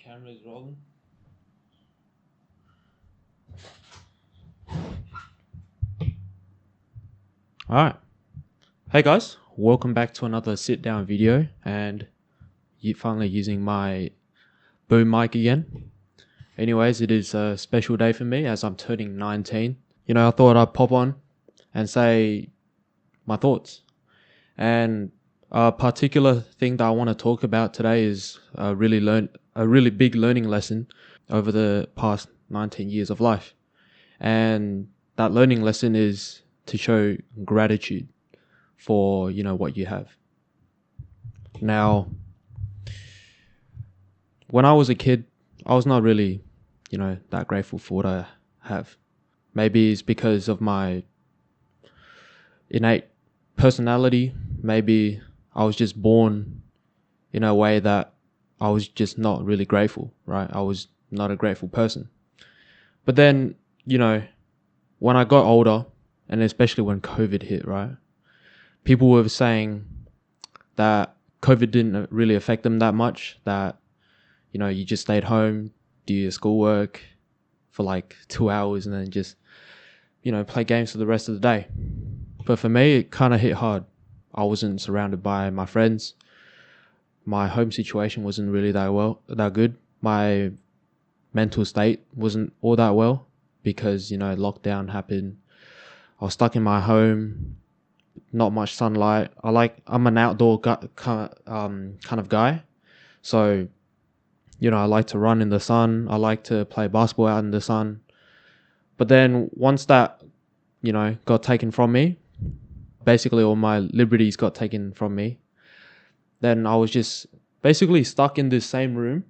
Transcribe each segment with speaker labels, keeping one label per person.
Speaker 1: Camera's rolling. Alright. Hey guys, welcome back to another sit down video, and you finally using my boom mic again. Anyways, it is a special day for me as I'm turning 19. I thought I'd pop on and say my thoughts. And a particular thing that I want to talk about today is a really big learning lesson over the past 19 years of life. And that learning lesson is to show gratitude for, what you have. Now, when I was a kid, I was not really, that grateful for what I have. Maybe it's because of my innate personality. Maybe I was just born in a way that I was just not really grateful, right? I was not a grateful person. But then, when I got older, and especially when COVID hit, right? People were saying that COVID didn't really affect them that much, that, you just stayed home, do your schoolwork for like 2 hours and then just, play games for the rest of the day. But for me, it kind of hit hard. I wasn't surrounded by my friends. My home situation wasn't really that good. My mental state wasn't all that well because, lockdown happened. I was stuck in my home, not much sunlight. I'm an outdoor kind of guy. So, I like to run in the sun. I like to play basketball out in the sun. But then once that, got taken from me, basically all my liberties got taken from me, then I was just basically stuck in this same room,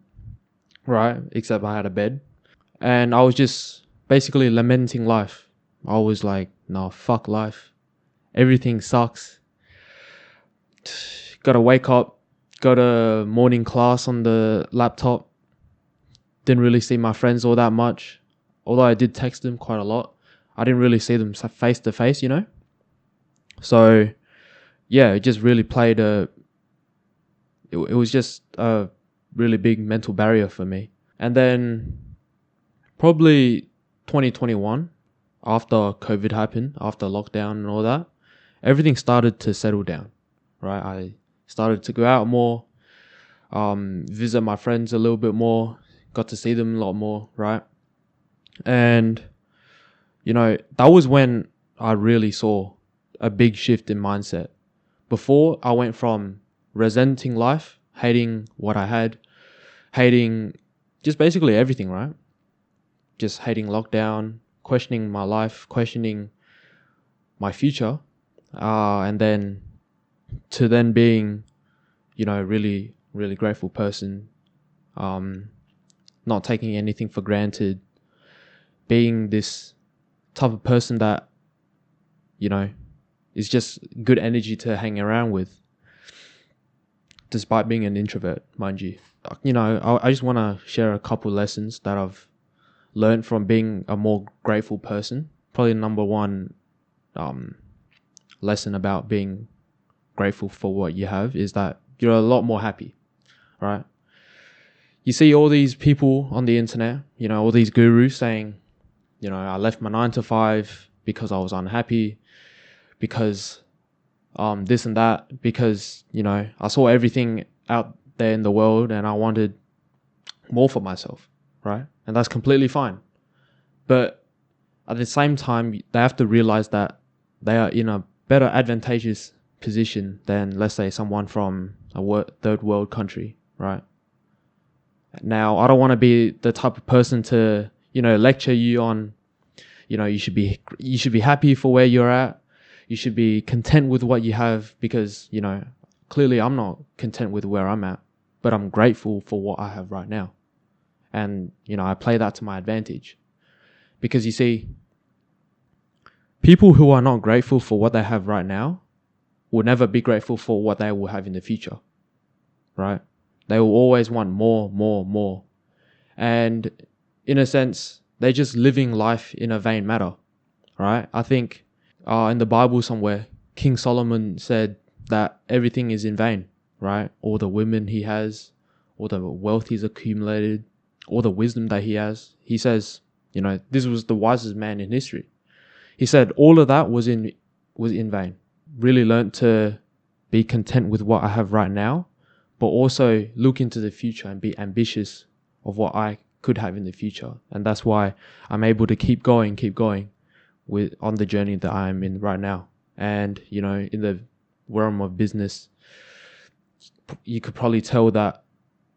Speaker 1: right? Except I had a bed. And I was just basically lamenting life. I was like, no, fuck life. Everything sucks. Gotta wake up, go to morning class on the laptop. Didn't really see my friends all that much. Although I did text them quite a lot. I didn't really see them face to face, So, yeah, it just really it was just a really big mental barrier for me. And then probably 2021, after COVID happened, after lockdown and all that, everything started to settle down, right? I started to go out more, visit my friends a little bit more, got to see them a lot more, right? And, that was when I really saw a big shift in mindset. Before, I went from resenting life, hating what I had, hating just basically everything, right? Just hating lockdown, questioning my life, questioning my future, and then to then being, really, really grateful person, not taking anything for granted, being this type of person that, is just good energy to hang around with, despite being an introvert, mind you. I just want to share a couple lessons that I've learned from being a more grateful person. Probably number one lesson about being grateful for what you have is that you're a lot more happy, right? You see all these people on the internet, all these gurus saying, I left my 9 to 5 because I was unhappy, because this and that, because, I saw everything out there in the world and I wanted more for myself, right? And that's completely fine. But at the same time, they have to realize that they are in a better advantageous position than, let's say, someone from a third world country, right? Now, I don't want to be the type of person to, lecture you on, you should be happy for where you're at. You should be content with what you have because, clearly I'm not content with where I'm at, but I'm grateful for what I have right now. And, I play that to my advantage. Because you see, people who are not grateful for what they have right now will never be grateful for what they will have in the future, right? They will always want more, more, more. And in a sense, they're just living life in a vain manner, right? I think in the Bible somewhere, King Solomon said that everything is in vain, right? All the women he has, all the wealth he's accumulated, all the wisdom that he has. He says, this was the wisest man in history. He said all of that was in vain. Really learned to be content with what I have right now, but also look into the future and be ambitious of what I could have in the future. And that's why I'm able to keep going on the journey that I'm in right now. And, in the realm of business, you could probably tell that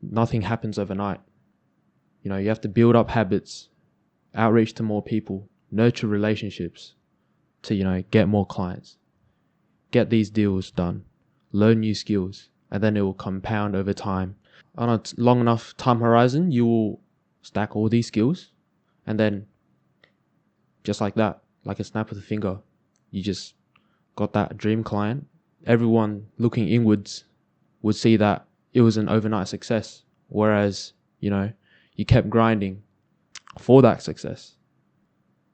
Speaker 1: nothing happens overnight. You have to build up habits, outreach to more people, nurture relationships to, get more clients, get these deals done, learn new skills, and then it will compound over time. On a long enough time horizon, you will stack all these skills, and then just like that, like a snap of the finger, you just got that dream client. Everyone looking inwards would see that it was an overnight success, whereas, you kept grinding for that success,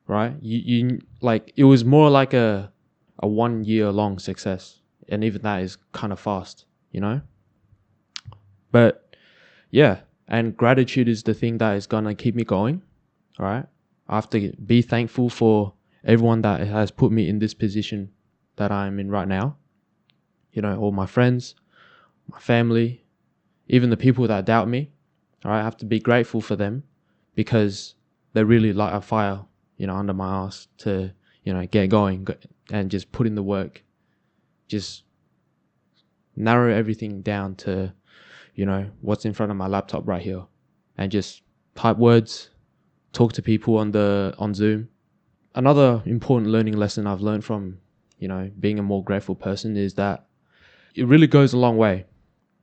Speaker 1: right? You like, it was more like a 1 year long success, and even that is kind of fast, But yeah, and gratitude is the thing that is gonna keep me going, right? I have to be thankful for everyone that has put me in this position that I'm in right now. All my friends, my family, even the people that doubt me. All right, I have to be grateful for them because they really light a fire, under my ass to, get going and just put in the work. Just narrow everything down to, what's in front of my laptop right here, and just type words, talk to people on Zoom. Another important learning lesson I've learned from, being a more grateful person is that it really goes a long way.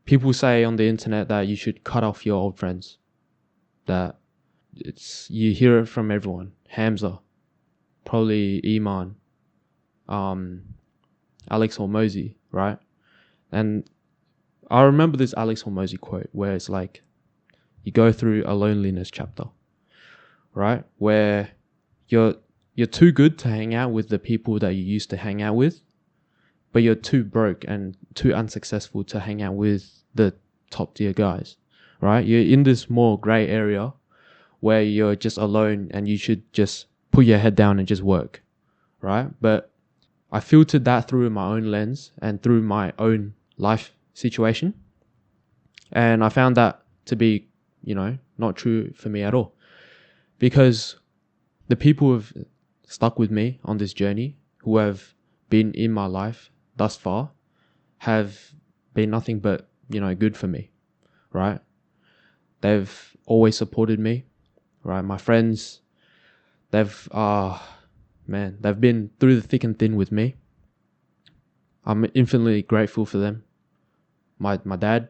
Speaker 1: People say on the internet that you should cut off your old friends. That you hear it from everyone. Hamza, probably Iman, Alex Hormozy, right? And I remember this Alex Hormozy quote where it's like, you go through a loneliness chapter, right? Where you're too good to hang out with the people that you used to hang out with, but you're too broke and too unsuccessful to hang out with the top tier guys, right? You're in this more gray area where you're just alone and you should just put your head down and just work, right? But I filtered that through my own lens and through my own life situation. And I found that to be, not true for me at all. Because the people who have stuck with me on this journey, who have been in my life thus far, have been nothing but, good for me, right? They've always supported me, right? My friends, they've been through the thick and thin with me. I'm infinitely grateful for them. My dad,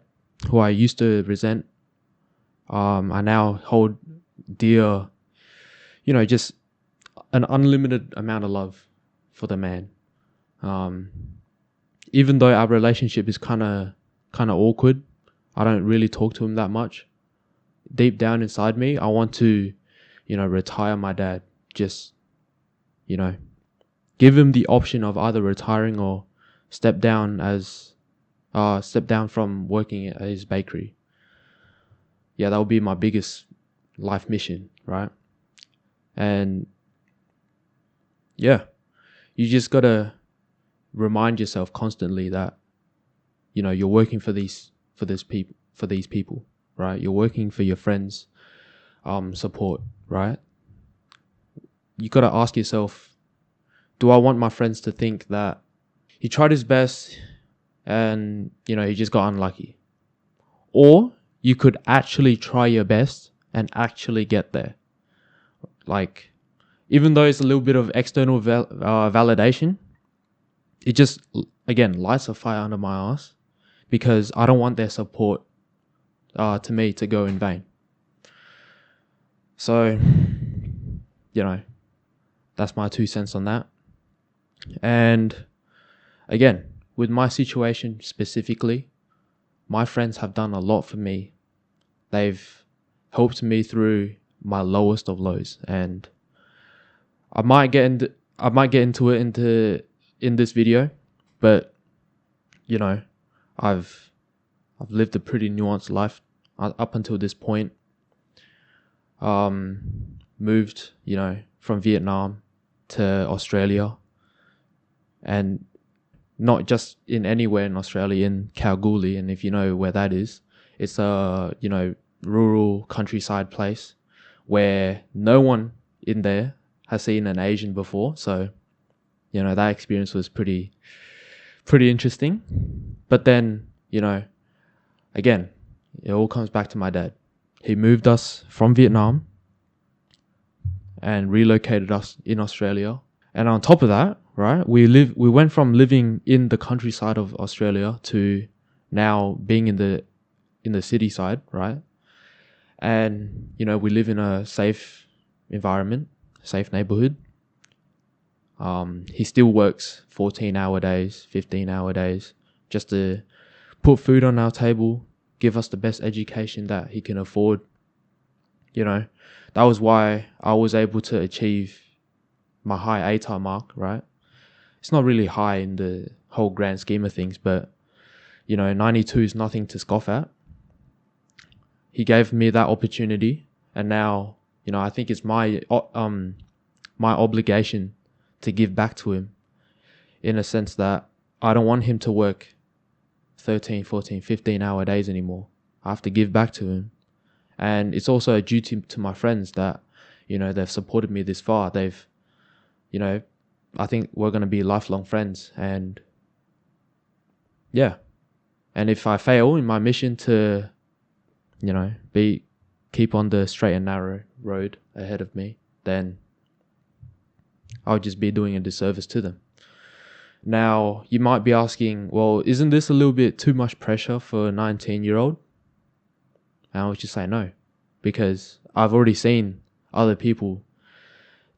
Speaker 1: who I used to resent, I now hold dear, just an unlimited amount of love for the man. Even though our relationship is kind of awkward, I don't really talk to him that much. Deep down inside me, I want to, retire my dad. Just, give him the option of either retiring or step down from working at his bakery. Yeah, that would be my biggest life mission, right? And yeah, you just gotta remind yourself constantly that, you're working for these people, right? You're working for your friends' support, right? You gotta ask yourself, do I want my friends to think that he tried his best and, he just got unlucky? Or you could actually try your best and actually get there. Like, even though it's a little bit of external validation, it just, again, lights a fire under my ass because I don't want their support to me to go in vain. So, that's my 2 cents on that. And again, with my situation specifically, my friends have done a lot for me. They've helped me through my lowest of lows, and I might get into it in this video, but I've lived a pretty nuanced life up until this point. Moved, from Vietnam to Australia, and not just in anywhere in Australia, in Kalgoorlie. And if you know where that is, it's a, rural countryside place where no one in there has seen an Asian before. So, that experience was pretty interesting. But then, again, it all comes back to my dad. He moved us from Vietnam and relocated us in Australia. And on top of that, right, we went from living in the countryside of Australia to now being in the city side, right? And, we live in a safe environment, safe neighborhood. He still works 14-hour days, 15-hour days, just to put food on our table, give us the best education that he can afford. That was why I was able to achieve my high ATAR mark, right? It's not really high in the whole grand scheme of things, but 92 is nothing to scoff at. He gave me that opportunity, and now, I think it's my obligation to give back to him, in a sense that I don't want him to work 13, 14, 15-hour days anymore. I have to give back to him. And it's also a duty to my friends that, they've supported me this far. They've, I think we're going to be lifelong friends. And yeah. And if I fail in my mission to, keep on the straight and narrow road ahead of me, then I'll just be doing a disservice to them. Now, you might be asking, well, isn't this a little bit too much pressure for a 19-year-old? And I would just say no, because I've already seen other people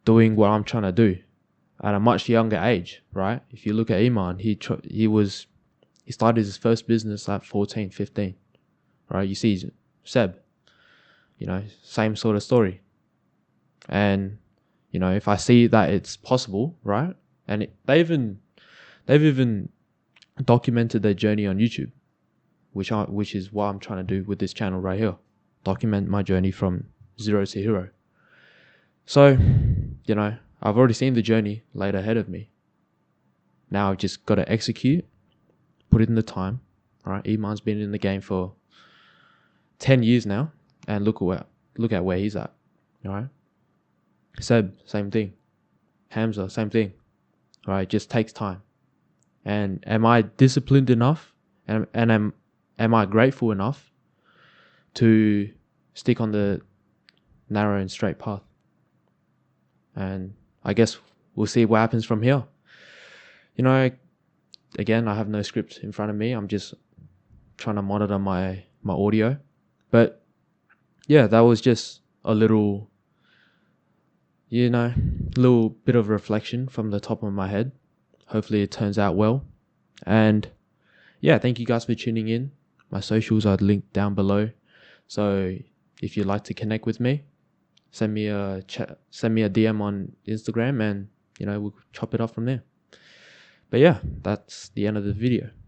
Speaker 1: doing what I'm trying to do at a much younger age, right? If you look at Iman, he started his first business at 14, 15, right? You see Seb, same sort of story. And, if I see that it's possible, right? And they've even documented their journey on YouTube, which is what I'm trying to do with this channel right here. Document my journey from zero to hero. So, I've already seen the journey laid ahead of me. Now I've just got to execute, put in the time. All right, Iman's been in the game for 10 years now, and look at where he's at. All right, Seb, same thing. Hamza, same thing. All right, it just takes time. And am I disciplined enough? And am I grateful enough to stick on the narrow and straight path? And I guess we'll see what happens from here. Again, I have no script in front of me. I'm just trying to monitor my audio. But yeah, that was just a little bit of reflection from the top of my head. Hopefully it turns out well. And yeah, thank you guys for tuning in. My socials are linked down below. So if you'd like to connect with me, send me a DM on Instagram, and we'll chop it up from there. But yeah, that's the end of the video.